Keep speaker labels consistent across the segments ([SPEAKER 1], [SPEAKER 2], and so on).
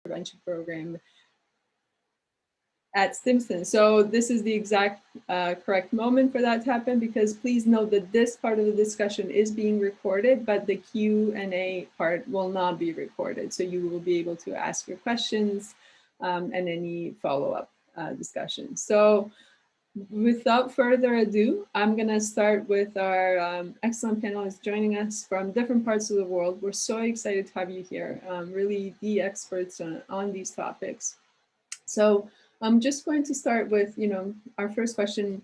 [SPEAKER 1] prevention program at Stimson. So this is the exact correct moment for that to happen, because please note that this part of the discussion is being recorded, but the Q&A part will not be recorded. So you will be able to ask your questions and any follow-up discussion. So without further ado, I'm going to start with our excellent panelists joining us from different parts of the world. We're so excited to have you here, really the experts on these topics. So I'm just going to start with, our first question.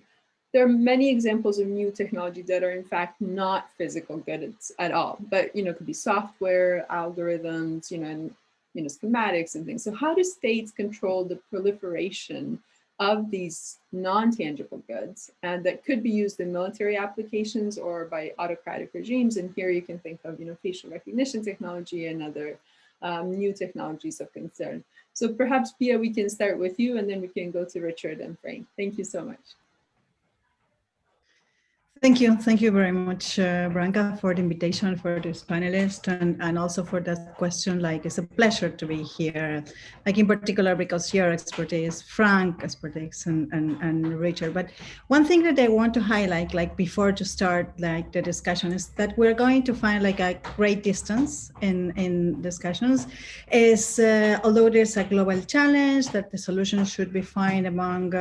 [SPEAKER 1] There are many examples of new technology that are in fact not physical goods at all, but, it could be software, algorithms, and, schematics and things. So how do states control the proliferation of these non-tangible goods and that could be used in military applications or by autocratic regimes? And here you can think of, facial recognition technology and other new technologies of concern. So perhaps, Pia, we can start with you and then we can go to Richard and Frank. Thank you so much.
[SPEAKER 2] Thank you. Thank you very much, Branka, for the invitation for this panelist and also for that question. Like, it's a pleasure to be here, like in particular because your expertise, Frank expertise and Richard. But one thing that I want to highlight, like before to start like the discussion, is that we're going to find like a great distance in discussions is although there's a global challenge that the solution should be found among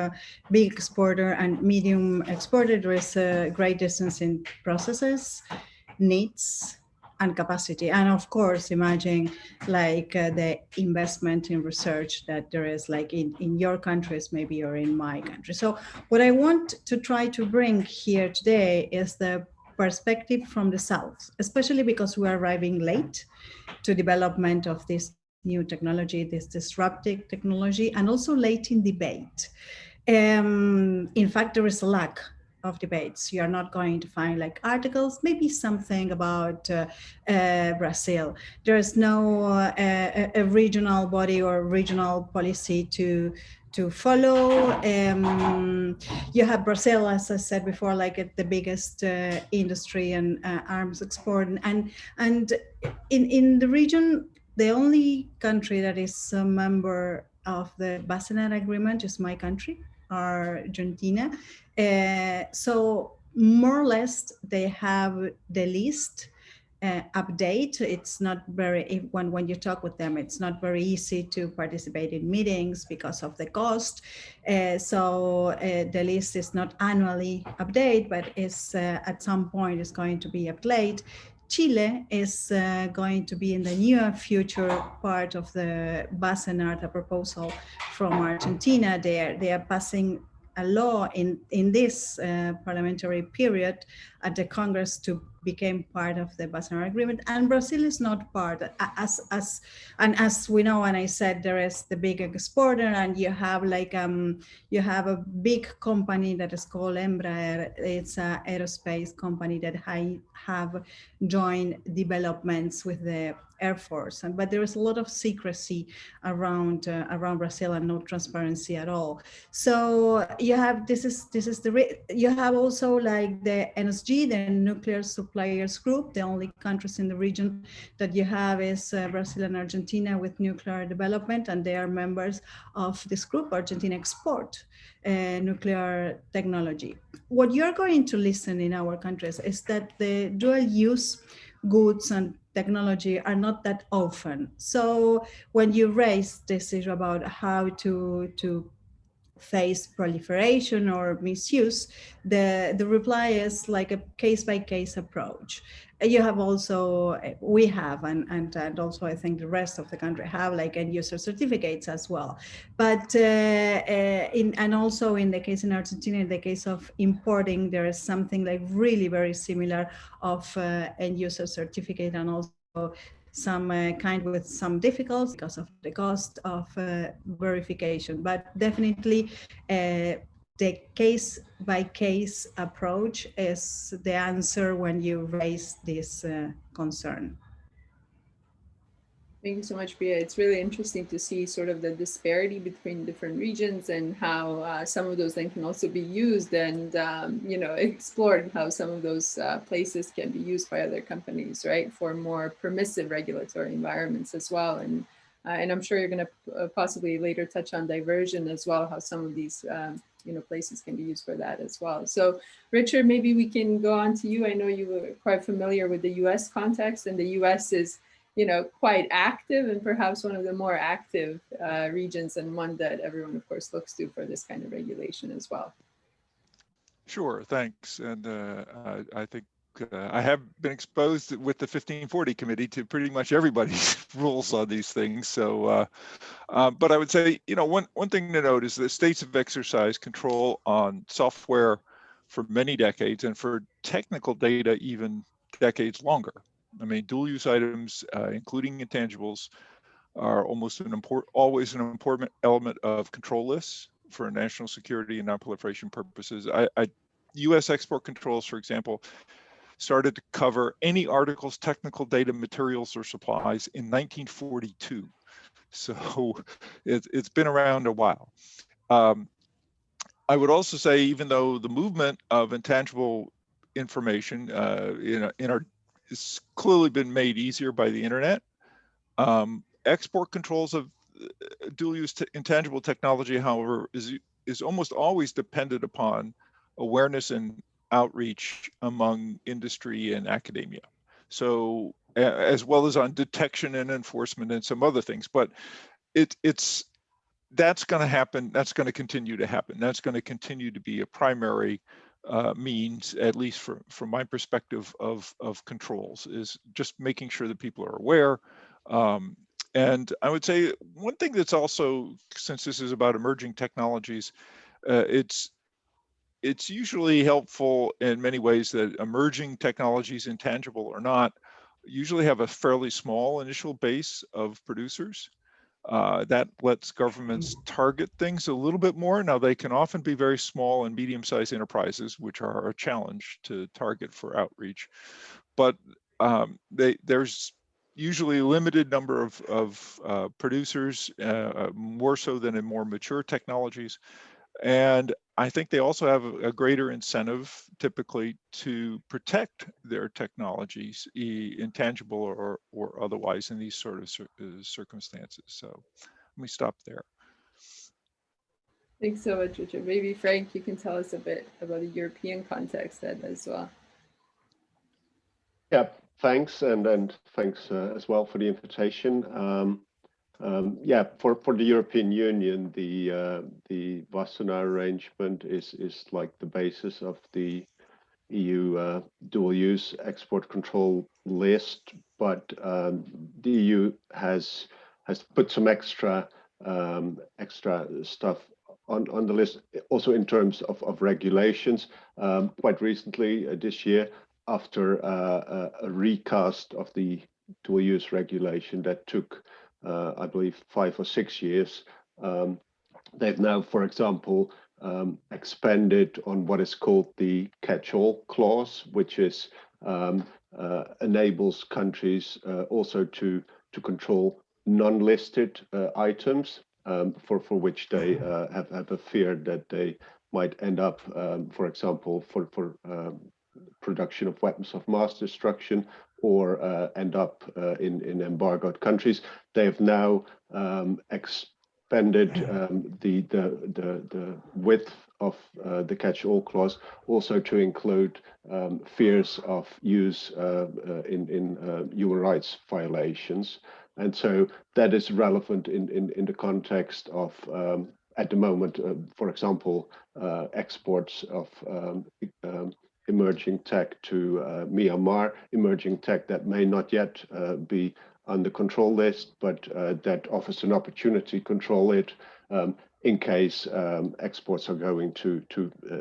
[SPEAKER 2] big exporter and medium exporter, there is a great distance in processes, needs, and capacity. And of course, imagine like the investment in research that there is like in your countries, maybe, or in my country. So what I want to try to bring here today is the perspective from the South, especially because we are arriving late to development of this new technology, this disruptive technology, and also late in debate. In fact, there is a lack of debates. You are not going to find like articles, maybe something about Brazil. There is no a regional body or regional policy to follow. You have Brazil, as I said before, like the biggest industry and arms export, and in the region, the only country that is a member of the Wassenaar Agreement is my country, Argentina. So more or less they have the list update. It's not very, when you talk with them, it's not very easy to participate in meetings because of the cost. So the list is not annually updated, but is at some point is going to be updated. Chile is going to be in the near future part of the Wassenaar proposal from Argentina. They are passing a law in this parliamentary period at the Congress to become part of the Wassenaar Agreement, and Brazil is not part. As we know, and I said, there is the big exporter, and you have like you have a big company that is called Embraer. It's an aerospace company that have joined developments with the Air Force, but there is a lot of secrecy around Brazil and no transparency at all. So you have you have also like the NSG, the Nuclear Suppliers Group. The only countries in the region that you have is Brazil and Argentina with nuclear development, and they are members of this group. Argentina export nuclear technology. What you're going to listen in our countries is that the dual use goods and technology are not that often. So when you raise this issue about how to face proliferation or misuse, the reply is like a case-by-case approach. You have also, we have, and also I think the rest of the country have like end user certificates as well. But and also in the case in Argentina, in the case of importing, there is something like really very similar of end user certificate, and also some kind with some difficulties because of the cost of verification. But definitely the case-by-case approach is the answer when you raise this concern.
[SPEAKER 1] Thank you so much, Pia. It's really interesting to see sort of the disparity between different regions and how some of those then can also be used and, explored how some of those places can be used by other companies, right, for more permissive regulatory environments as well. And And I'm sure you're going to possibly later touch on diversion as well, how some of these places can be used for that as well. So Richard, maybe we can go on to you. I know you were quite familiar with the US context, and the US is quite active and perhaps one of the more active regions, and one that everyone of course looks to for this kind of regulation as well.
[SPEAKER 3] Sure, thanks. And I think I have been exposed with the 1540 committee to pretty much everybody's rules on these things. So, but I would say, one thing to note is that states have exercised control on software for many decades, and for technical data even decades longer. I mean, dual use items, including intangibles, are always an important element of control lists for national security and non-proliferation purposes. U.S. export controls, for example, started to cover any articles, technical data, materials, or supplies in 1942. So it's been around a while. I would also say, even though the movement of intangible information has clearly been made easier by the internet, export controls of dual-use intangible technology, however, is almost always dependent upon awareness and outreach among industry and academia. So, as well as on detection and enforcement and some other things. But that's going to happen. That's going to continue to happen. That's going to continue to be a primary means, at least from my perspective, of controls, is just making sure that people are aware. And I would say one thing that's also, since this is about emerging technologies, it's usually helpful in many ways that emerging technologies, intangible or not, usually have a fairly small initial base of producers. That lets governments target things a little bit more. Now, they can often be very small and medium-sized enterprises, which are a challenge to target for outreach. But there's usually a limited number of producers, more so than in more mature technologies. And I think they also have a greater incentive typically to protect their technologies, intangible or otherwise, in these sort of circumstances. So let me stop there.
[SPEAKER 1] Thanks so much, Richard. Maybe Frank, you can tell us a bit about the European context as well.
[SPEAKER 4] Yeah, thanks, and thanks as well for the invitation. Yeah, for the European Union, the Wassenaar arrangement is like the basis of the EU dual-use export control list, but the EU has put some extra stuff on the list, also in terms of regulations. Quite recently, this year, after a recast of the dual-use regulation that took I believe 5 or 6 years. They've now, for example, expanded on what is called the catch-all clause, which is enables countries also to control non-listed items for which they have a fear that they might end up, for example, for production of weapons of mass destruction, or end up in embargoed countries. They have now expanded the width of the catch-all clause also to include fears of use in human rights violations. And so that is relevant in the context of, at the moment, for example, exports of emerging tech to Myanmar, emerging tech that may not yet be on the control list, but that offers an opportunity to control it in case exports are going to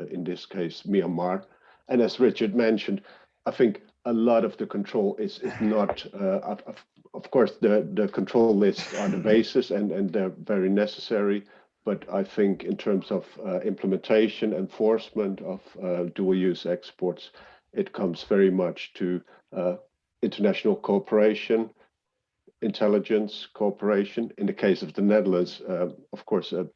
[SPEAKER 4] in this case, Myanmar. And as Richard mentioned, I think a lot of the control is not, of course, the control lists are the basis, and they're very necessary. But I think in terms of implementation, enforcement of dual-use exports, it comes very much to international cooperation, intelligence cooperation. In the case of the Netherlands, of course, a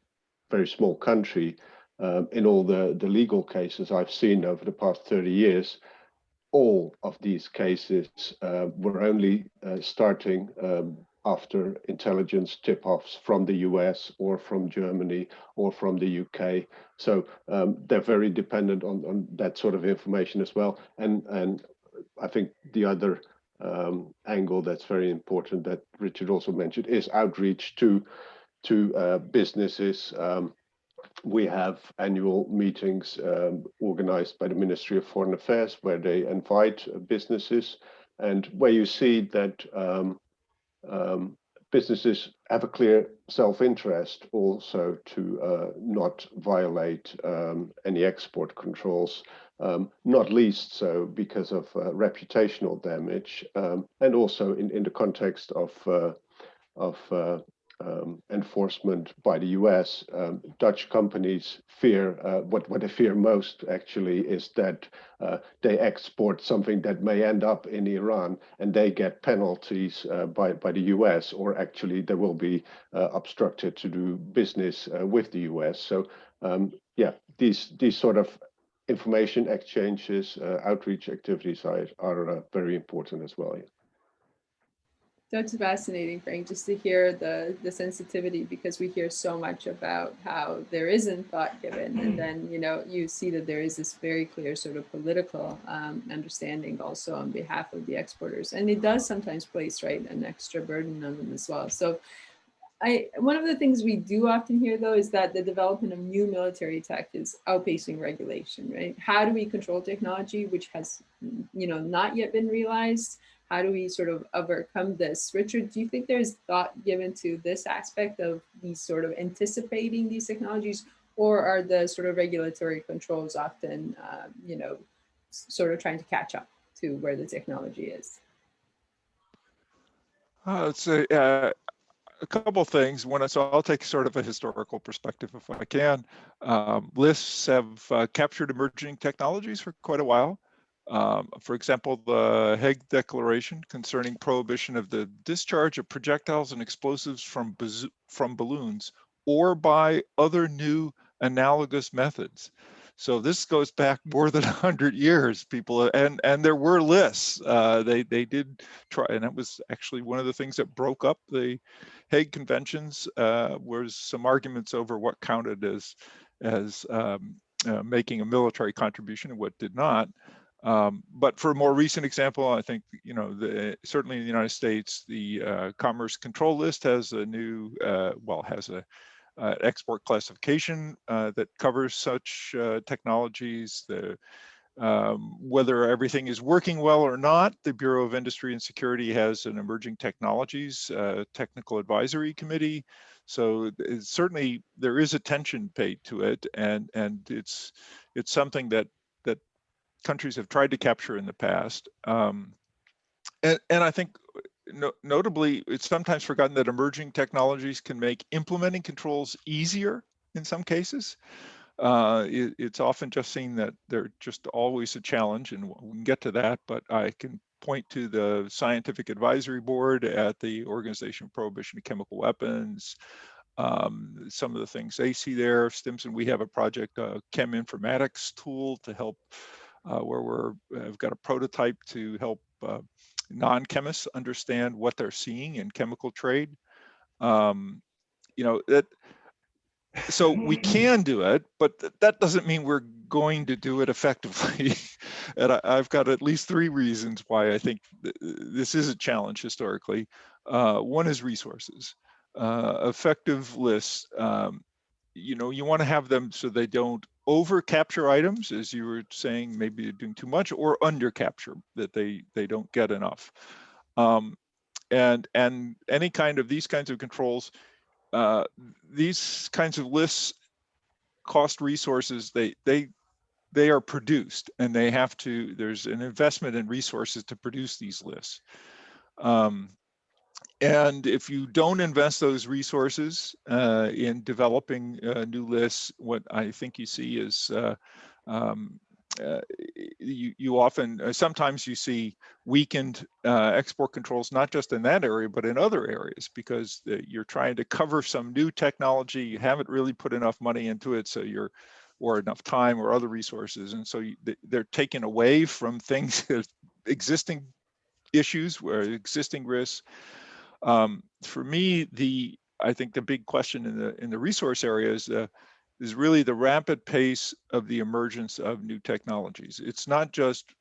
[SPEAKER 4] very small country, in all the legal cases I've seen over the past 30 years, all of these cases were only starting after intelligence tip-offs from the US or from Germany or from the UK. So they're very dependent on that sort of information as well. And I think the other angle that's very important that Richard also mentioned is outreach to businesses. We have annual meetings organized by the Ministry of Foreign Affairs where they invite businesses, and where you see that businesses have a clear self-interest also to not violate any export controls, not least so because of reputational damage, and also in the context of enforcement by the US. Dutch companies fear, what they fear most actually is that they export something that may end up in Iran and they get penalties by the US, or actually they will be obstructed to do business with the US. So yeah, these sort of information exchanges, outreach activities are very important as well. Yeah.
[SPEAKER 1] That's fascinating, Frank, just to hear the sensitivity, because we hear so much about how there isn't thought given, and then you see that there is this very clear sort of political understanding also on behalf of the exporters, and it does sometimes place an extra burden on them as well. So one of the things we do often hear though is that the development of new military tech is outpacing regulation, right? How do we control technology which has not yet been realized? How do we sort of overcome this? Richard, do you think there's thought given to this aspect of these sort of anticipating these technologies, or are the sort of regulatory controls often, sort of trying to catch up to where the technology is?
[SPEAKER 3] It's a couple things. So I'll take sort of a historical perspective if I can. Lists have captured emerging technologies for quite a while. For example, the Hague Declaration concerning prohibition of the discharge of projectiles and explosives from balloons or by other new analogous methods. So this goes back more than 100 years, people, and there were lists. They did try, and that was actually one of the things that broke up the Hague Conventions, was some arguments over what counted as making a military contribution and what did not. But for a more recent example, I think, certainly in the United States, the Commerce Control List has a new, has a export classification that covers such technologies. Whether everything is working well or not, the Bureau of Industry and Security has an emerging technologies technical advisory committee. So certainly there is attention paid to it, and it's something that countries have tried to capture in the past. And I think notably, it's sometimes forgotten that emerging technologies can make implementing controls easier in some cases. It's often just seen that they're just always a challenge, and we can get to that, but I can point to the Scientific Advisory Board at the Organization of Prohibition of Chemical Weapons. Some of the things they see there. Stimson, we have a project, a chem informatics tool to help, where we've got a prototype to help non-chemists understand what they're seeing in chemical trade. So we can do it, but that doesn't mean we're going to do it effectively. And I've got at least 3 reasons why I think this is a challenge historically. One is resources. Effective lists, you want to have them so they don't over capture items, as you were saying, maybe they're doing too much, or under capture, that they don't get enough. And any kind of these kinds of controls, these kinds of lists cost resources. They are produced, and they have to, there's an investment in resources to produce these lists. And if you don't invest those resources in developing new lists, what I think you see is you often, sometimes you see weakened export controls, not just in that area, but in other areas, because you're trying to cover some new technology. You haven't really put enough money into it, so or enough time or other resources. And so they're taken away from things, existing issues, where existing risks. For me, I think the big question in the resource area is really the rapid pace of the emergence of new technologies. It's not just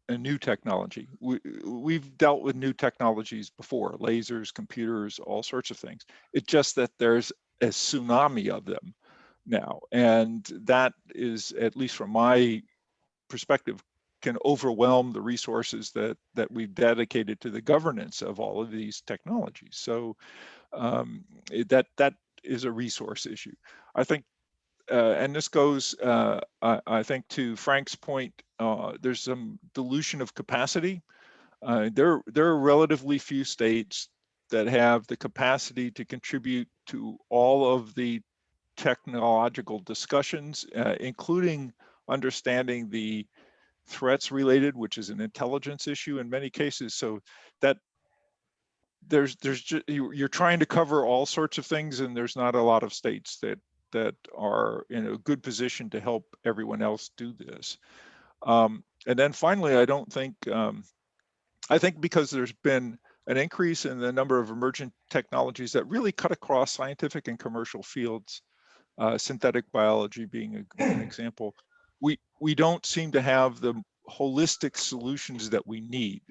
[SPEAKER 3] a new technology. We've dealt with new technologies before, lasers, computers, all sorts of things. It's just that there's a tsunami of them now. And that is, at least from my perspective, can overwhelm the resources that we've dedicated to the governance of all of these technologies. So that is a resource issue. I think, and this goes, I think, to Frank's point, there's some dilution of capacity. There are relatively few states that have the capacity to contribute to all of the technological discussions, including understanding the threats related, which is an intelligence issue in many cases. So that there's just, you're trying to cover all sorts of things, and there's not a lot of states that are in a good position to help everyone else do this. And then finally, I think because there's been an increase in the number of emergent technologies that really cut across scientific and commercial fields, synthetic biology being an example, we don't seem to have the holistic solutions that we need.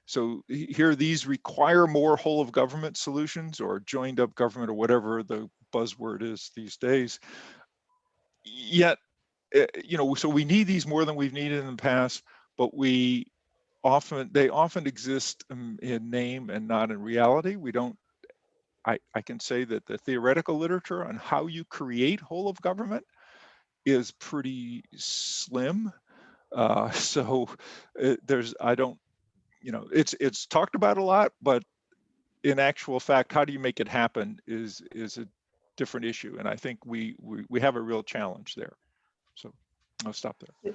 [SPEAKER 3] So here, these require more whole of government solutions or joined up government or whatever the buzzword is these days. Yet, so we need these more than we've needed in the past, but they often exist in name and not in reality. We don't, I can say that the theoretical literature on how you create whole of government is pretty slim. So it's talked about a lot, but in actual fact, how do you make it happen is a different issue. And I think we have a real challenge there. So I'll stop there.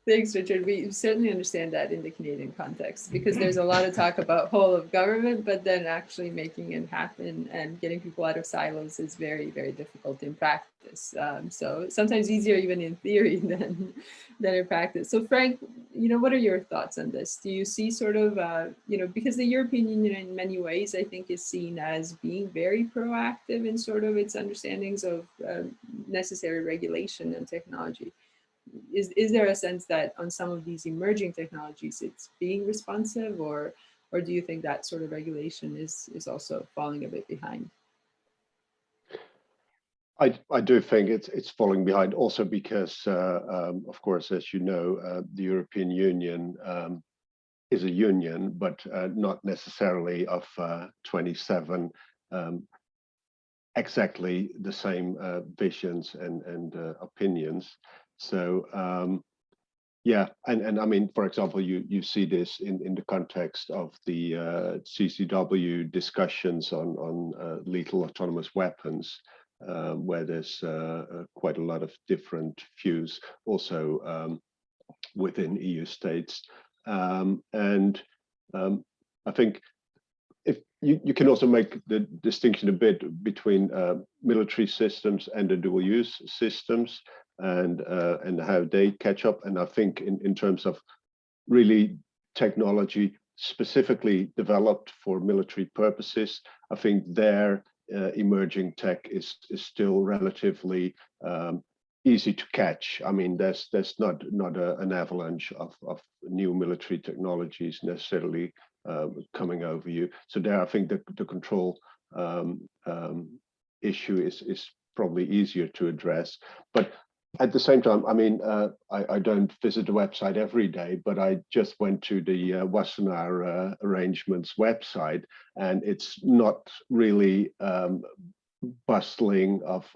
[SPEAKER 1] Thanks, Richard. We certainly understand that in the Canadian context, because there's a lot of talk about whole of government, but then actually making it happen and getting people out of silos is very, very difficult in practice. So sometimes easier even in theory than in practice. So Frank, what are your thoughts on this? Do you see sort of, because the European Union in many ways, I think, is seen as being very proactive in sort of its understandings of necessary regulation and technology. Is there a sense that on some of these emerging technologies it's being responsive, or do you think that sort of regulation is also falling a bit behind?
[SPEAKER 4] I do think it's falling behind, also because, of course, as you know, the European Union is a union, but not necessarily of 27 exactly the same visions and opinions. So yeah, and I mean, for example, you see this in the context of the CCW discussions on lethal autonomous weapons, where there's quite a lot of different views also within EU states. And I think if you can also make the distinction a bit between military systems and the dual use systems, and how they catch up. And I think in terms of really technology specifically developed for military purposes, I think their emerging tech is still relatively easy to catch. I mean, there's not an avalanche of new military technologies necessarily coming over you. So there, I think the control issue is probably easier to address. But at the same time, I mean, I don't visit the website every day, but I just went to the Wassenaar Arrangements website, and it's not really bustling of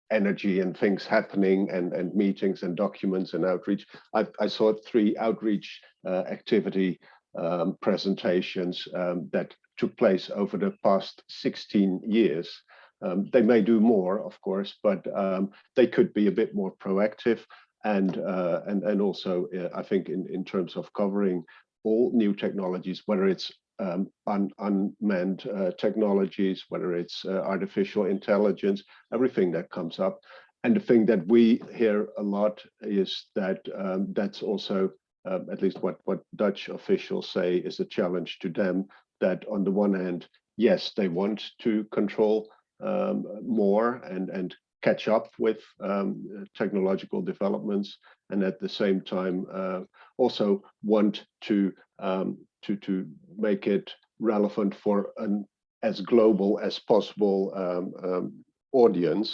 [SPEAKER 4] energy and things happening and meetings and documents and outreach. I saw 3 outreach activity presentations that took place over the past 16 years. They may do more, of course, but they could be a bit more proactive, and also I think in terms of covering all new technologies, whether it's unmanned technologies, whether it's artificial intelligence, everything that comes up. And the thing that we hear a lot is that that's also at least what Dutch officials say is a challenge to them, that on the one hand, yes, they want to control more and catch up with technological developments, and at the same time also want to make it relevant for an as global as possible audience,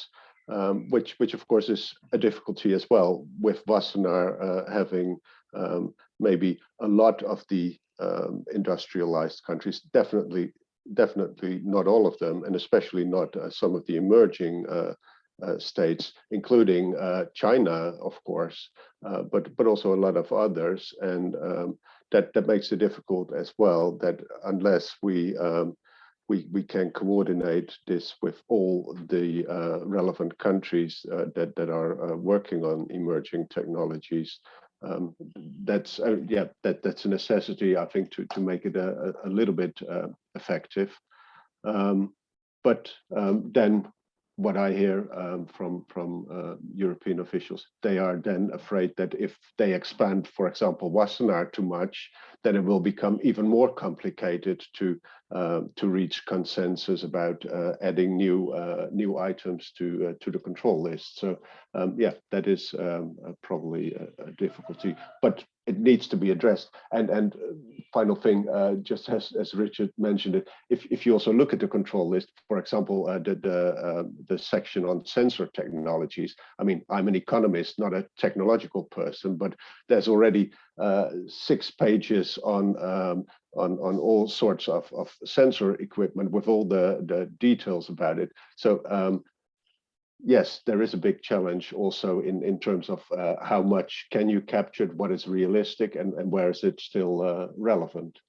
[SPEAKER 4] which of course is a difficulty as well, with Wassenaar having maybe a lot of the industrialized countries, definitely not all of them, and especially not some of the emerging states, including China, of course, but also a lot of others, and that makes it difficult as well. That unless we can coordinate this with all the relevant countries that are working on emerging technologies, that's a necessity, I think, to make it a little bit effective. But then what I hear from European officials, they are then afraid that if they expand, for example, Wassenaar too much, then it will become even more complicated to reach consensus about adding new items to the control list. So yeah, that is probably a difficulty, but it needs to be addressed. And final thing, just as Richard mentioned it, if you also look at the control list, for example, the section on sensor technologies. I mean, I'm an economist, not a technological person, but there's already 6 pages on all sorts of sensor equipment with all the details about it. So yes, there is a big challenge also in terms of how much can you capture, what is realistic, and where is it still relevant.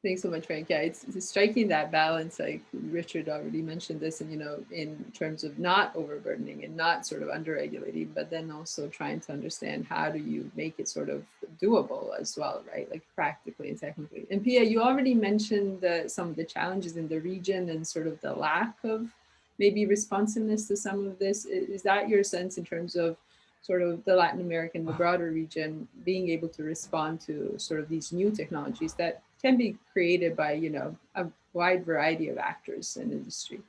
[SPEAKER 1] Thanks so much, Frank. Yeah, it's striking that balance, like Richard already mentioned this, and in terms of not overburdening and not sort of under-regulating, but then also trying to understand how do you make it sort of doable as well, right? Like practically and technically. And Pia, you already mentioned some of the challenges in the region and sort of the lack of maybe responsiveness to some of this. Is that your sense in terms of sort of the Latin American, the broader region, being able to respond to sort of these new technologies that can be created by, a wide variety of actors in industry?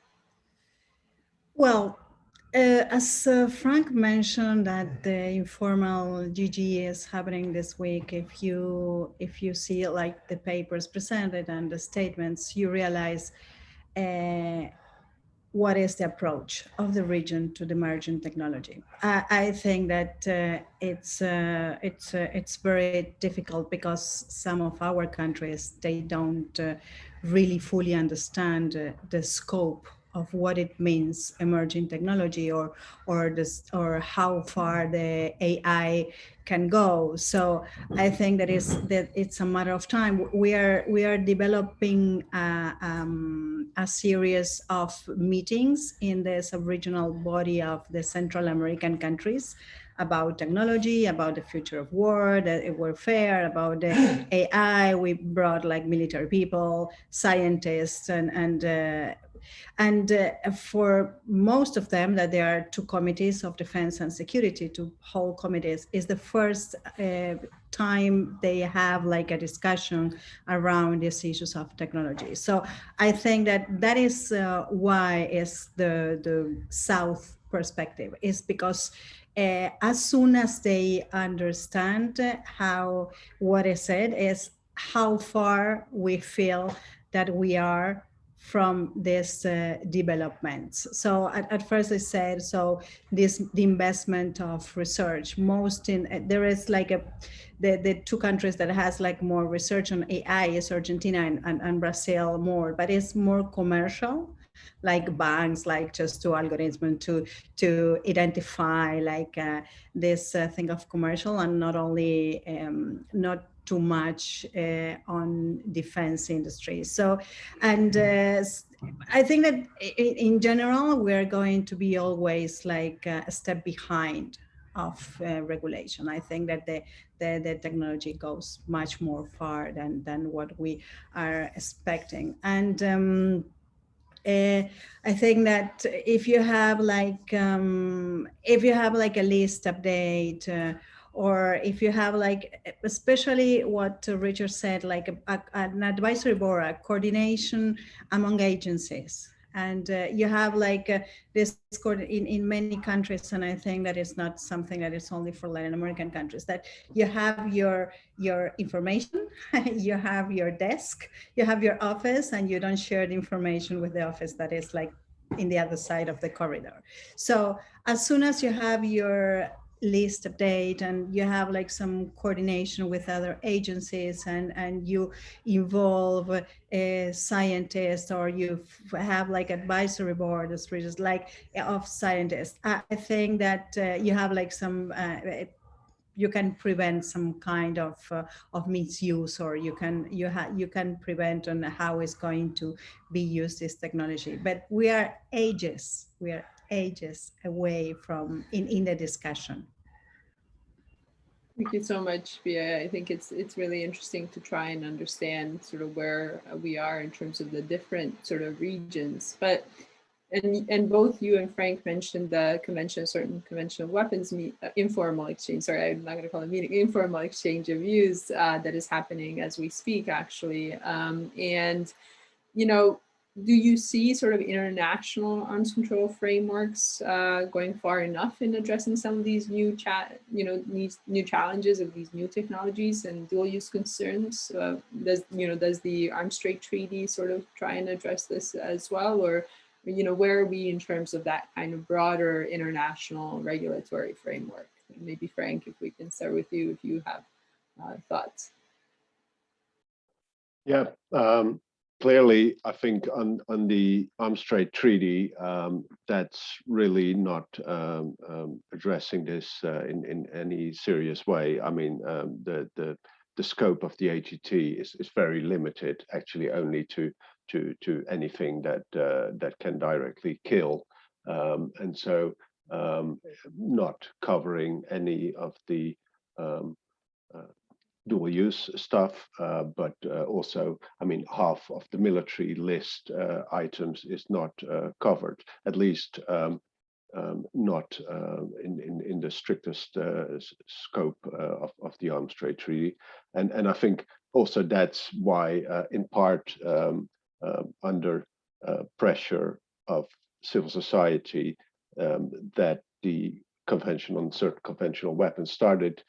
[SPEAKER 2] Well, as Frank mentioned, that the informal GG is happening this week. If you see like the papers presented and the statements, you realize what is the approach of the region to the emerging technology. I think that it's very difficult because some of our countries, they don't really fully understand the scope of what it means emerging technology or how far the AI can go. So I think that it's a matter of time. We are developing a series of meetings in the sub-regional body of the Central American countries about technology, about the future of warfare, about the AI. We brought like military people, scientists, and for most of them, that there are 2 committees of defense and security, 2 whole committees, is the first time they have like a discussion around these issues of technology. So I think that is why is the South perspective, is because as soon as they understand what is said is how far we feel that we are from these developments. So at first I said, so the investment of research, there is like the 2 countries that has like more research on AI is Argentina and Brazil more, but it's more commercial, like banks, like just do algorithms to identify like this thing of commercial, and not only not too much on defense industry. So, and I think that in general, we're going to be always like a step behind of regulation. I think that the technology goes much more far than what we are expecting. And I think that if you have like a list update or if you have like, especially what Richard said, like an advisory board, a coordination among agencies. And you have like this in many countries, and I think that is not something that is only for Latin American countries, that you have your information, you have your desk, you have your office, and you don't share the information with the office that is like in the other side of the corridor. So as soon as you have your list update and you have like some coordination with other agencies, and you involve scientists, or you have like advisory boards like of scientists, I think that you have like some you can prevent some kind of misuse, or you can prevent on how it's going to be used, this technology. But we are ages away from in the discussion.
[SPEAKER 1] Thank you so much, Bia. I think it's really interesting to try and understand sort of where we are in terms of the different sort of regions. But and both you and Frank mentioned the certain conventional weapons informal exchange. Sorry, I'm not going to call it meeting. Informal exchange of views that is happening as we speak, actually. And you know, do you see sort of international arms control frameworks going far enough in addressing some of these new challenges of these new technologies and dual use concerns? Does the Arms Trade Treaty sort of try and address this as well, or where are we in terms of that kind of broader international regulatory framework? Maybe Frank, if we can start with you, if you have thoughts.
[SPEAKER 4] Yeah. Clearly, I think on the Arms Trade Treaty, that's really not addressing this in any serious way. I mean, the scope of the ATT is very limited, actually, only to anything that can directly kill, and so not covering any of the dual use stuff, but also, I mean, half of the military list items is not covered, at least not in the strictest scope of the Arms Trade Treaty. And I think also that's why, in part, under pressure of civil society, that the Convention on Certain Conventional Weapons started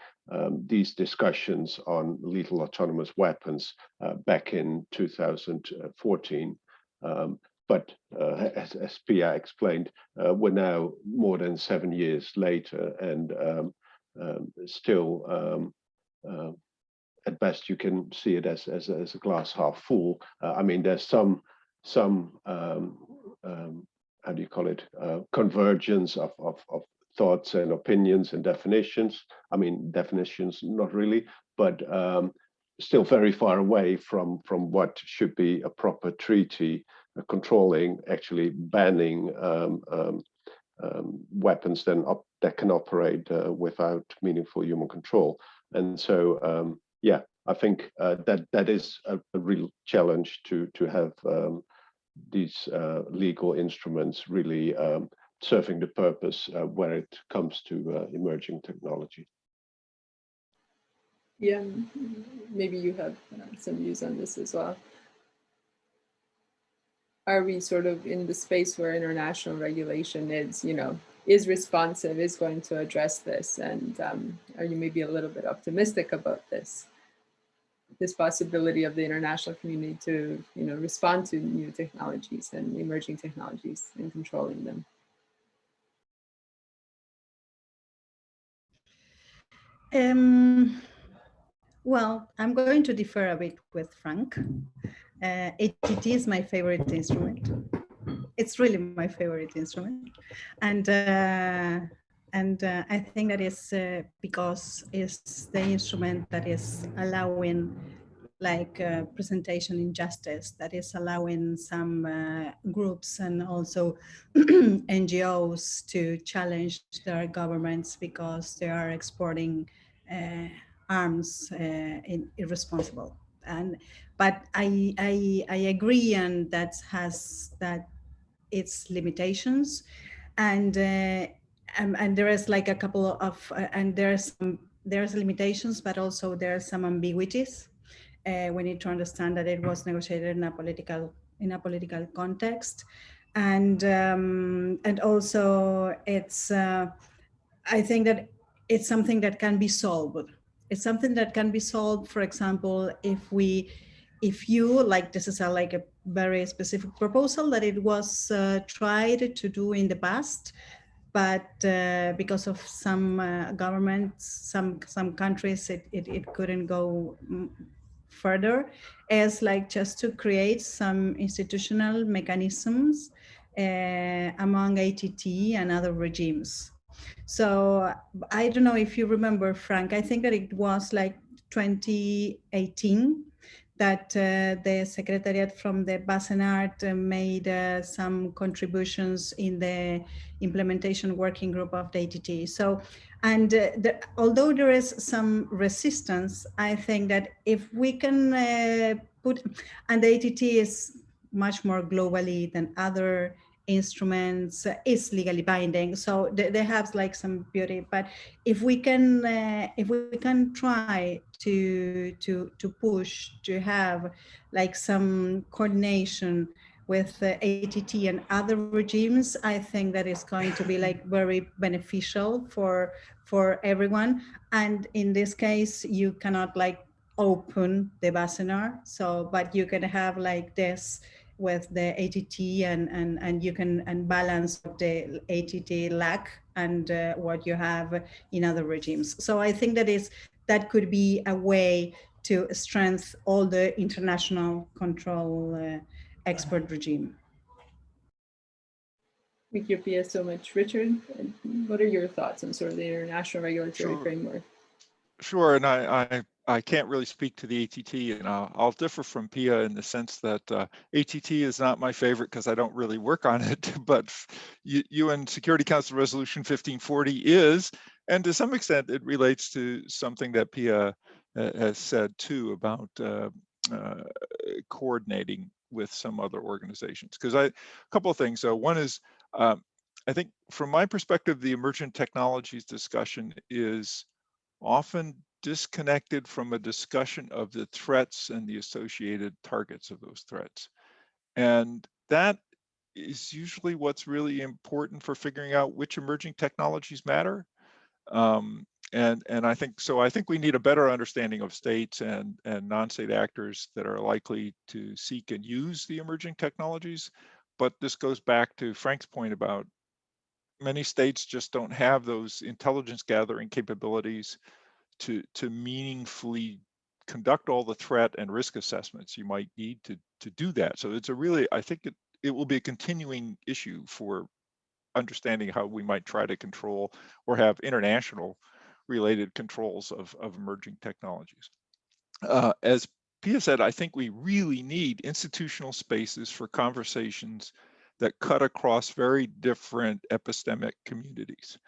[SPEAKER 4] these discussions on lethal autonomous weapons back in 2014. But as Pia explained, we're now more than 7 years later, and still, at best, you can see it as a glass half full. I mean, there's some how do you call it, convergence of thoughts and opinions and definitions. I mean, definitions, not really, but still very far away from what should be a proper treaty controlling, actually banning weapons that can operate without meaningful human control. And so, yeah, I think that is a real challenge to have these legal instruments really serving the purpose when it comes to emerging technology.
[SPEAKER 1] Yeah, maybe you have some views on this as well. Are we sort of in the space where international regulation is responsive, is going to address this? And are you maybe a little bit optimistic about this possibility of the international community to, respond to new technologies and emerging technologies and controlling them?
[SPEAKER 2] Well, I'm going to differ a bit with Frank. ATT is my favorite instrument. It's really my favorite instrument, and I think that is because it's the instrument that is allowing like presentation in justice, that is allowing some groups and also NGOs to challenge their governments because they are exporting arms irresponsible. But I agree, and that has its limitations, and there is like a couple of and there's some there's limitations, but also there are some ambiguities. We need to understand that it was negotiated in a political context, and also it's. I think that it's something that can be solved. It's something that can be solved. For example, if you like, this is like a very specific proposal that it was tried to do in the past, but because of some governments, some countries, it couldn't go further, as like just to create some institutional mechanisms among ATT and other regimes. So I don't know if you remember, Frank, I think that it was like 2018 that the Secretariat from the Basenart made some contributions in the implementation working group of the ATT. So, and although there is some resistance, I think that if we can put, and the ATT is much more globally than other instruments, is legally binding, so they have like some beauty. But if we can try to push to have like some coordination with ATT and other regimes, I think that is going to be like very beneficial for everyone. And in this case, you cannot like open the Basenar, so but you can have like this with the ATT, and you can balance the ATT lack and what you have in other regimes. So I think that could be a way to strengthen all the international control expert regime.
[SPEAKER 1] Thank you, Pia, so much. Richard, what are your thoughts on sort of the international regulatory framework?
[SPEAKER 3] Sure, and I can't really speak to the ATT, and I'll differ from Pia in the sense that ATT is not my favorite because I don't really work on it, but UN Security Council Resolution 1540 is, and to some extent it relates to something that Pia has said too about coordinating with some other organizations. Because a couple of things. One is, I think from my perspective, the emergent technologies discussion is often disconnected from a discussion of the threats and the associated targets of those threats. And that is usually what's really important for figuring out which emerging technologies matter. And I think we need a better understanding of states and non-state actors that are likely to seek and use the emerging technologies. But this goes back to Frank's point about many states just don't have those intelligence gathering capabilities to meaningfully conduct all the threat and risk assessments you might need to do that. So it's a really, I think it will be a continuing issue for understanding how we might try to control or have international related controls of emerging technologies. As Pia said, I think we really need institutional spaces for conversations that cut across very different epistemic communities.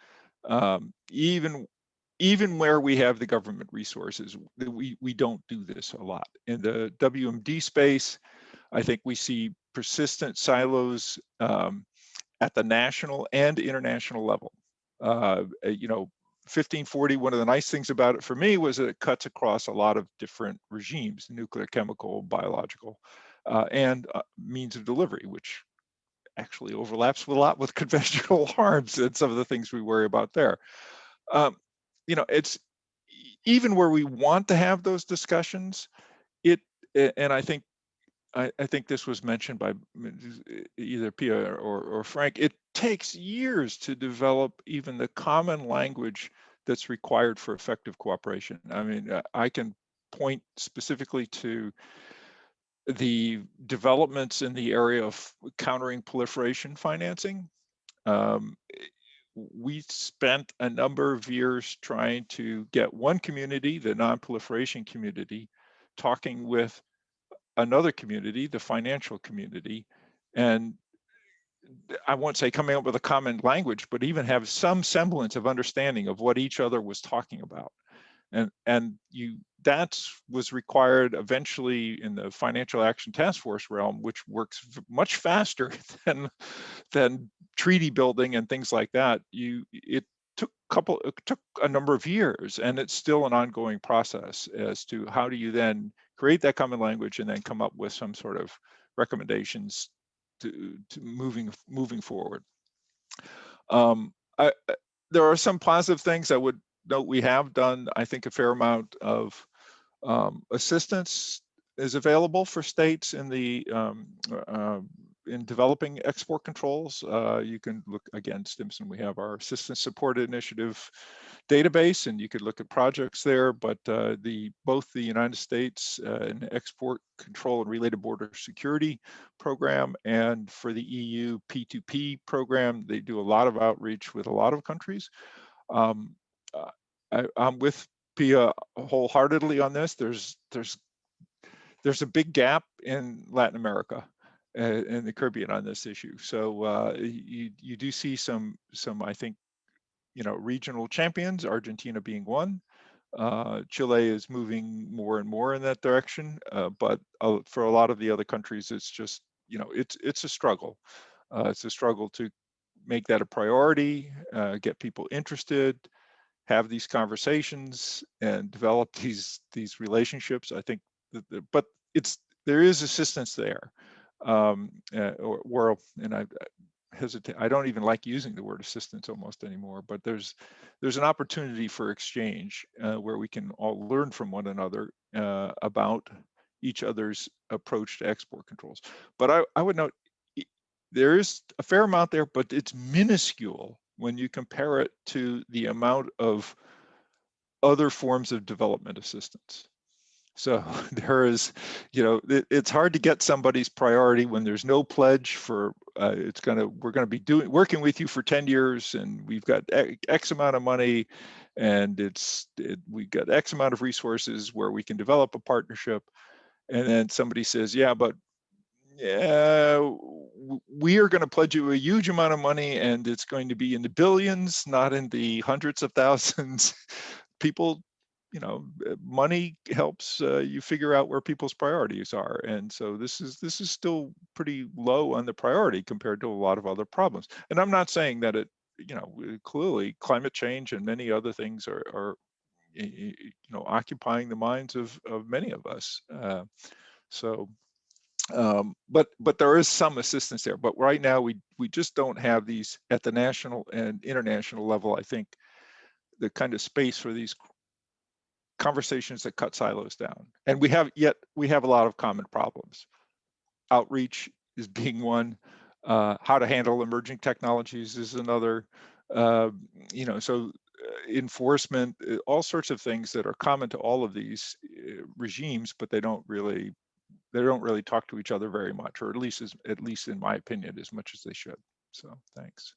[SPEAKER 3] Even where we have the government resources, we don't do this a lot. In the WMD space, I think we see persistent silos at the national and international level. 1540, one of the nice things about it for me was that it cuts across a lot of different regimes, nuclear, chemical, biological, and means of delivery, which actually overlaps a lot with conventional arms and some of the things we worry about there. It's even where we want to have those discussions, and I think this was mentioned by either Pia or Frank, it takes years to develop even the common language that's required for effective cooperation. I mean, I can point specifically to the developments in the area of countering proliferation financing. We spent a number of years trying to get one community, the non-proliferation community, talking with another community, the financial community, and I won't say coming up with a common language, but even have some semblance of understanding of what each other was talking about. And that was required eventually in the Financial Action Task Force realm, which works much faster than treaty building and things like that. It took it took a number of years, and it's still an ongoing process as to how do you then create that common language and then come up with some sort of recommendations to moving forward. There are some positive things I would note. We have done, I think, a fair amount of assistance is available for states in the in developing export controls. You can look again, Stimson. We have our assistance supported initiative database, and you could look at projects there. But both the United States and export control and related border security program, and for the EU P2P program, they do a lot of outreach with a lot of countries. I'm with Pia wholeheartedly on this. There's a big gap in Latin America and the Caribbean on this issue. So you do see some I think, regional champions, Argentina being one. Chile is moving more and more in that direction, but for a lot of the other countries, it's just, it's a struggle. It's a struggle to make that a priority, get people interested, have these conversations, and develop these relationships. I think but there is assistance there, and I hesitate. I don't even like using the word assistance almost anymore. But there's an opportunity for exchange where we can all learn from one another about each other's approach to export controls. But I would note there is a fair amount there, but it's minuscule when you compare it to the amount of other forms of development assistance. So there is, it's hard to get somebody's priority when there's no pledge for we're going to be working with you for 10 years, and we've got X amount of money, and we've got X amount of resources where we can develop a partnership. And then somebody says, yeah, but we are going to pledge you a huge amount of money, and it's going to be in the billions, not in the hundreds of thousands. People, money helps you figure out where people's priorities are, and so this is still pretty low on the priority compared to a lot of other problems. And I'm not saying that it, clearly climate change and many other things are occupying the minds of many of us. But there is some assistance there. But right now we just don't have these at the national and international level. I think the kind of space for these conversations that cut silos down. And we have a lot of common problems. Outreach is being one. How to handle emerging technologies is another. So enforcement, all sorts of things that are common to all of these regimes, but they don't really talk to each other very much, or at least in my opinion, as much as they should. So thanks.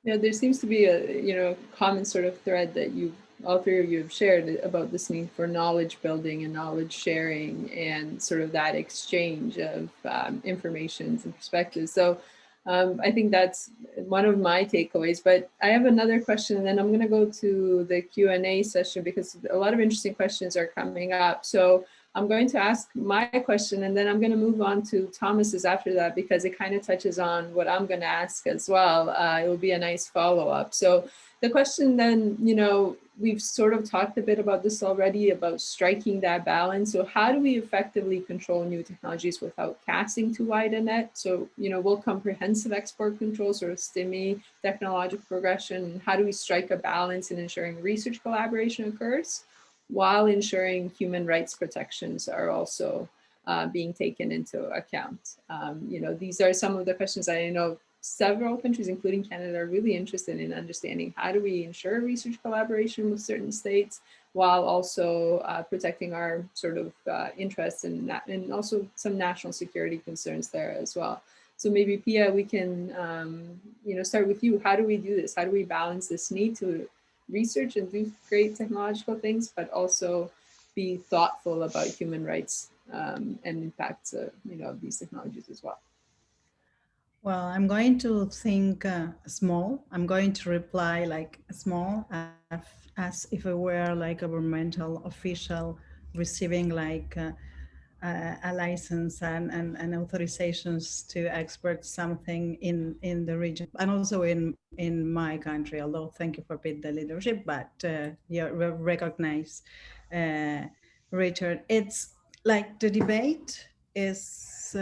[SPEAKER 1] Yeah, there seems to be a common sort of thread that all three of you have shared about this need for knowledge building and knowledge sharing, and sort of that exchange of informations and perspectives. So I think that's one of my takeaways. But I have another question, and then I'm going to go to the Q&A session because a lot of interesting questions are coming up. So I'm going to ask my question, and then I'm going to move on to Thomas's after that, because it kind of touches on what I'm going to ask as well. It will be a nice follow-up. So the question then, we've sort of talked a bit about this already, about striking that balance. So how do we effectively control new technologies without casting too wide a net? So, will comprehensive export control sort of stimulate technological progression? How do we strike a balance in ensuring research collaboration occurs, while ensuring human rights protections are also being taken into account? These are some of the questions I know several countries, including Canada, are really interested in understanding. How do we ensure research collaboration with certain states while also protecting our sort of interests and also some national security concerns there as well? So maybe Pia, we can start with you. How do we do this? How do we balance this need to research and do great technological things, but also be thoughtful about human rights and impacts of these technologies as well?
[SPEAKER 2] Well, I'm going to think small. I'm going to reply like small, as if I were like a governmental official receiving like a license and authorizations to export something in the region, and also in my country. Although thank you for the leadership, but you recognize, Richard. It's like the debate is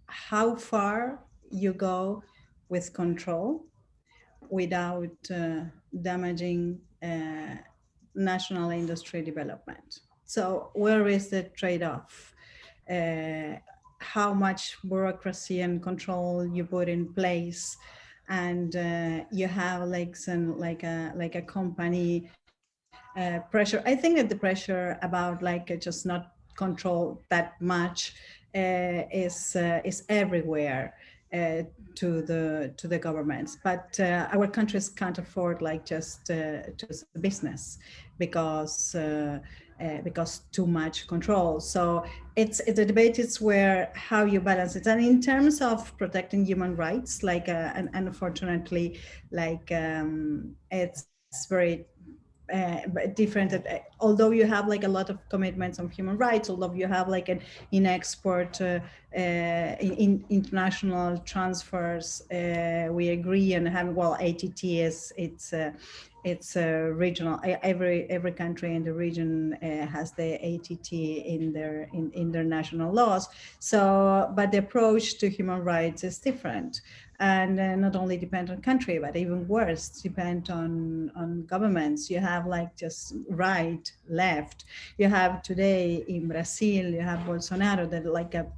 [SPEAKER 2] how far you go with control without damaging national industry development. So where is the trade-off? How much bureaucracy and control you put in place, and you have like some like a company pressure. I think that the pressure about like just not control that much is everywhere to the governments, but our countries can't afford like just business because too much control. So it's the debate is where how you balance it. And in terms of protecting human rights, like and unfortunately, like it's very different. Although you have like a lot of commitments on human rights, although you have like an in export in international transfers, we agree and have, well, ATT is it's regional. Every country in the region has the ATT in their national laws. So, but the approach to human rights is different, and not only depend on country, but even worse, depend on governments. You have like just right, left. You have today in Brazil, you have Bolsonaro, that like a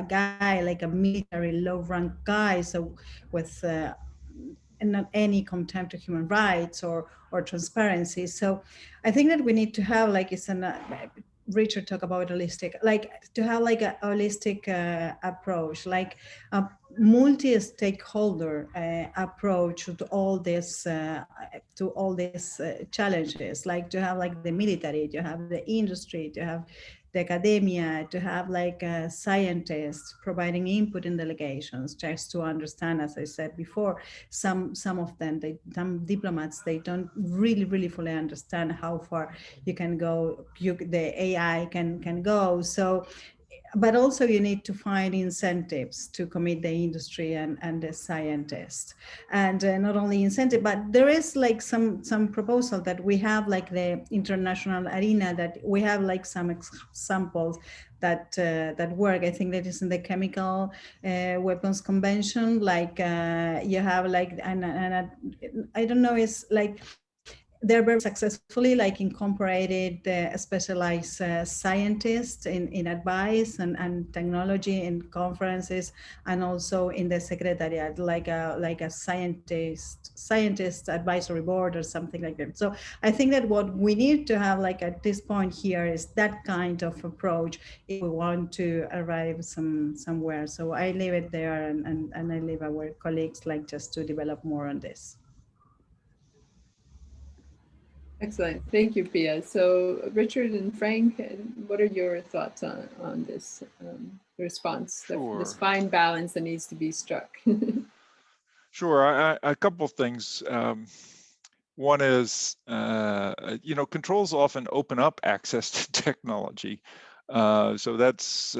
[SPEAKER 2] guy, like a military low rank guy, so with and not any contempt of human rights or transparency. So I think that we need to have like it's an Richard talk about holistic, like to have like a holistic approach, like a multi-stakeholder approach to all this challenges, like to have like the military, to have the industry, to have the academia, to have like scientists providing input in delegations, just to understand, as I said before, some of them, some diplomats, they don't really fully understand how far you can go, the AI can go. So, but also you need to find incentives to commit the industry and the scientists, and not only incentive, but there is like some proposal that we have like the international arena, that we have like some examples that that work. I think that is in the chemical weapons convention, like you have like and I don't know, it's like they're very successfully like incorporated specialized scientists in advice and technology in conferences, and also in the secretariat, like a scientist advisory board or something like that. So I think that what we need to have like at this point here is that kind of approach if we want to arrive somewhere. So I leave it there, and I leave our colleagues like just to develop more on this.
[SPEAKER 1] Excellent. Thank you, Pia. So Richard and Frank, what are your thoughts on this response,
[SPEAKER 3] Sure.
[SPEAKER 1] this fine balance that needs to be struck?
[SPEAKER 3] Sure. A couple of things. One is, controls often open up access to technology. So that's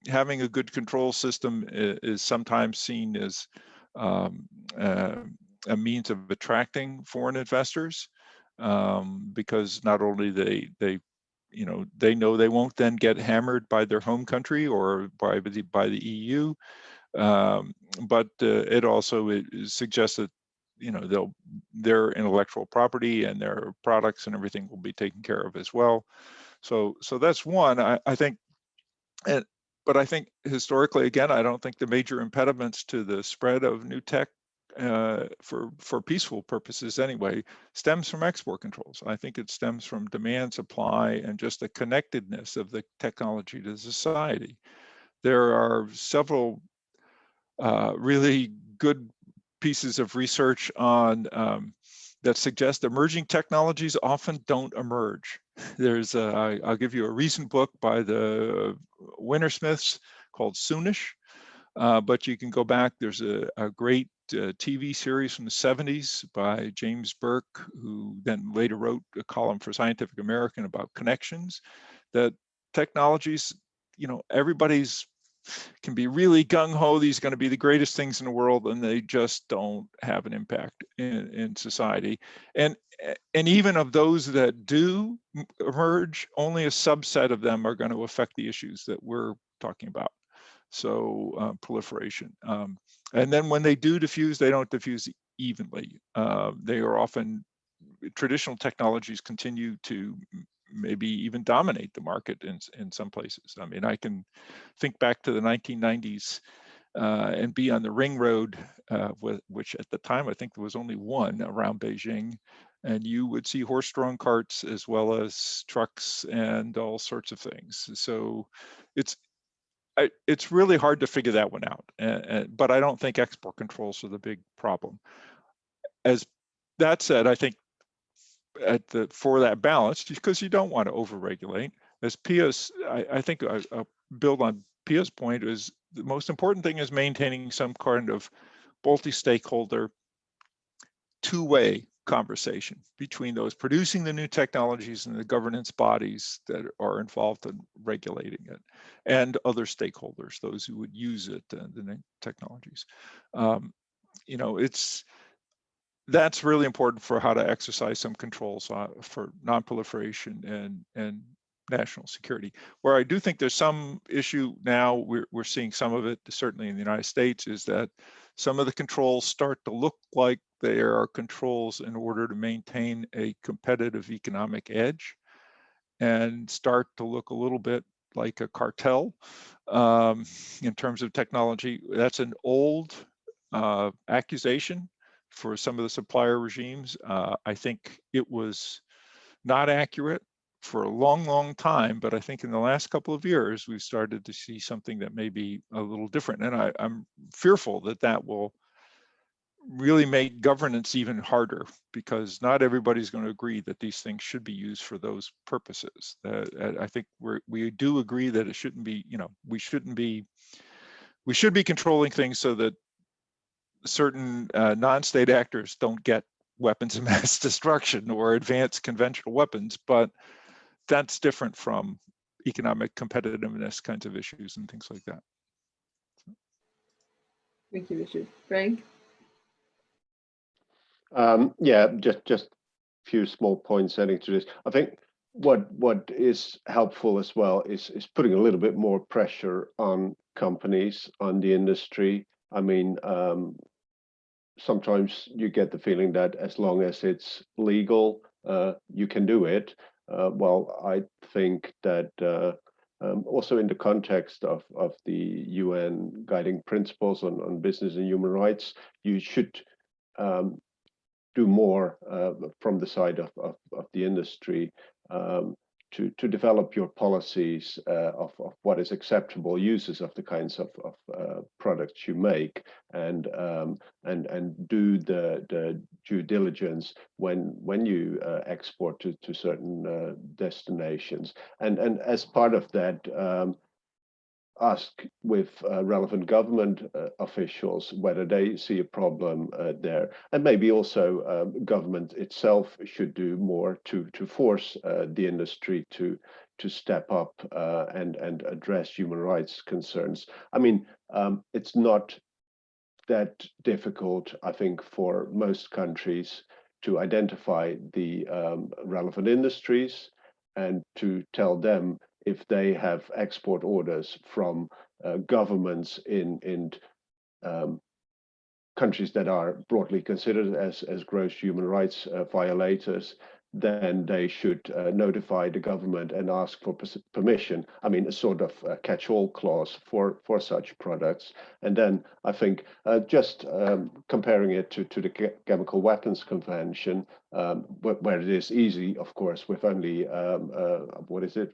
[SPEAKER 3] having a good control system is sometimes seen as a means of attracting foreign investors, because not only they know they won't then get hammered by their home country or by the EU, but it also suggests that their intellectual property and their products and everything will be taken care of as well. So that's one. I think, but I think historically, again, I don't think the major impediments to the spread of new tech for peaceful purposes anyway stems from export controls. I think it stems from demand, supply, and just the connectedness of the technology to society. There are several really good pieces of research on that suggest emerging technologies often don't emerge. There's I'll give you a recent book by the Wintersmiths called Soonish, but you can go back. There's a great TV series from the 70s by James Burke, who then later wrote a column for Scientific American about connections, that technologies everybody's can be really gung-ho, these are going to be the greatest things in the world, and they just don't have an impact in society. And even of those that do emerge, only a subset of them are going to affect the issues that we're talking about. So proliferation. And then when they do diffuse, they don't diffuse evenly. They are often, traditional technologies continue to maybe even dominate the market in some places. I mean, I can think back to the 1990s and be on the ring road, which at the time I think there was only one around Beijing, and you would see horse-drawn carts as well as trucks and all sorts of things. So it's really hard to figure that one out. But I don't think export controls are the big problem. As that said, I think for that balance, because you don't want to overregulate. As Pia's, I think I'll build on Pia's point, is the most important thing is maintaining some kind of multi-stakeholder, two-way conversation between those producing the new technologies and the governance bodies that are involved in regulating it, and other stakeholders, those who would use it, the new technologies. That's really important for how to exercise some controls for non-proliferation and national security. Where I do think there's some issue now, we're seeing some of it, certainly in the United States, is that some of the controls start to look like they are controls in order to maintain a competitive economic edge, and start to look a little bit like a cartel in terms of technology. That's an old accusation for some of the supplier regimes. I think it was not accurate for a long, long time, but I think in the last couple of years, we've started to see something that may be a little different. And I'm fearful that that will really make governance even harder, because not everybody's going to agree that these things should be used for those purposes. I think we do agree that it shouldn't be, we should be controlling things so that certain non-state actors don't get weapons of mass destruction or advanced conventional weapons, but that's different from economic competitiveness kinds of issues and things like that.
[SPEAKER 1] Thank you, Richard. Frank?
[SPEAKER 4] Yeah, just a few small points adding to this. I think what is helpful as well is putting a little bit more pressure on companies, on the industry. I mean, sometimes you get the feeling that as long as it's legal, you can do it. Well, I think that also in the context of the UN guiding principles on business and human rights, you should do more from the side of the industry to develop your policies of what is acceptable uses of the kinds of products you make, and do the due diligence when you export to certain destinations, and as part of that, ask with relevant government officials whether they see a problem there, and maybe also government itself should do more to force the industry to step up and address human rights concerns. I mean, it's not that difficult, I think, for most countries to identify the relevant industries and to tell them if they have export orders from governments in countries that are broadly considered as gross human rights violators, then they should notify the government and ask for permission. I mean, a sort of catch-all clause for such products. And then I think just comparing it to the Chemical Weapons Convention, where it is easy, of course, with only,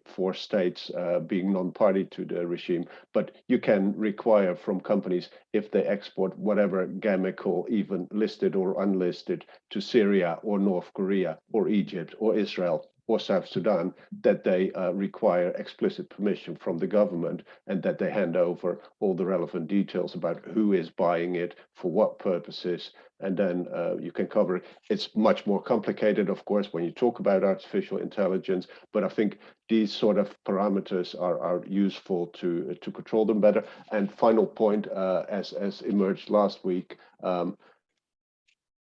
[SPEAKER 4] 4 states being non-party to the regime, but you can require from companies, if they export whatever chemical, even listed or unlisted, to Syria or North Korea or Egypt or Israel, or South Sudan, that they require explicit permission from the government, and that they hand over all the relevant details about who is buying it, for what purposes, and then you can cover it. It's much more complicated, of course, when you talk about artificial intelligence, but I think these sort of parameters are useful to control them better. And final point, as emerged last week,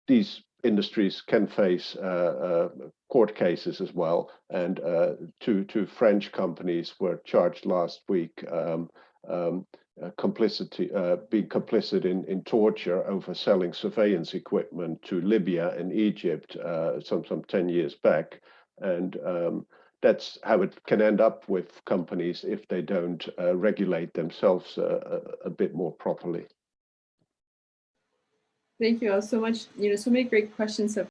[SPEAKER 4] these industries can face court cases as well, and two French companies were charged last week being complicit in torture over selling surveillance equipment to Libya and Egypt some 10 years back, and that's how it can end up with companies if they don't regulate themselves a bit more properly.
[SPEAKER 1] Thank you all so much. So many great questions have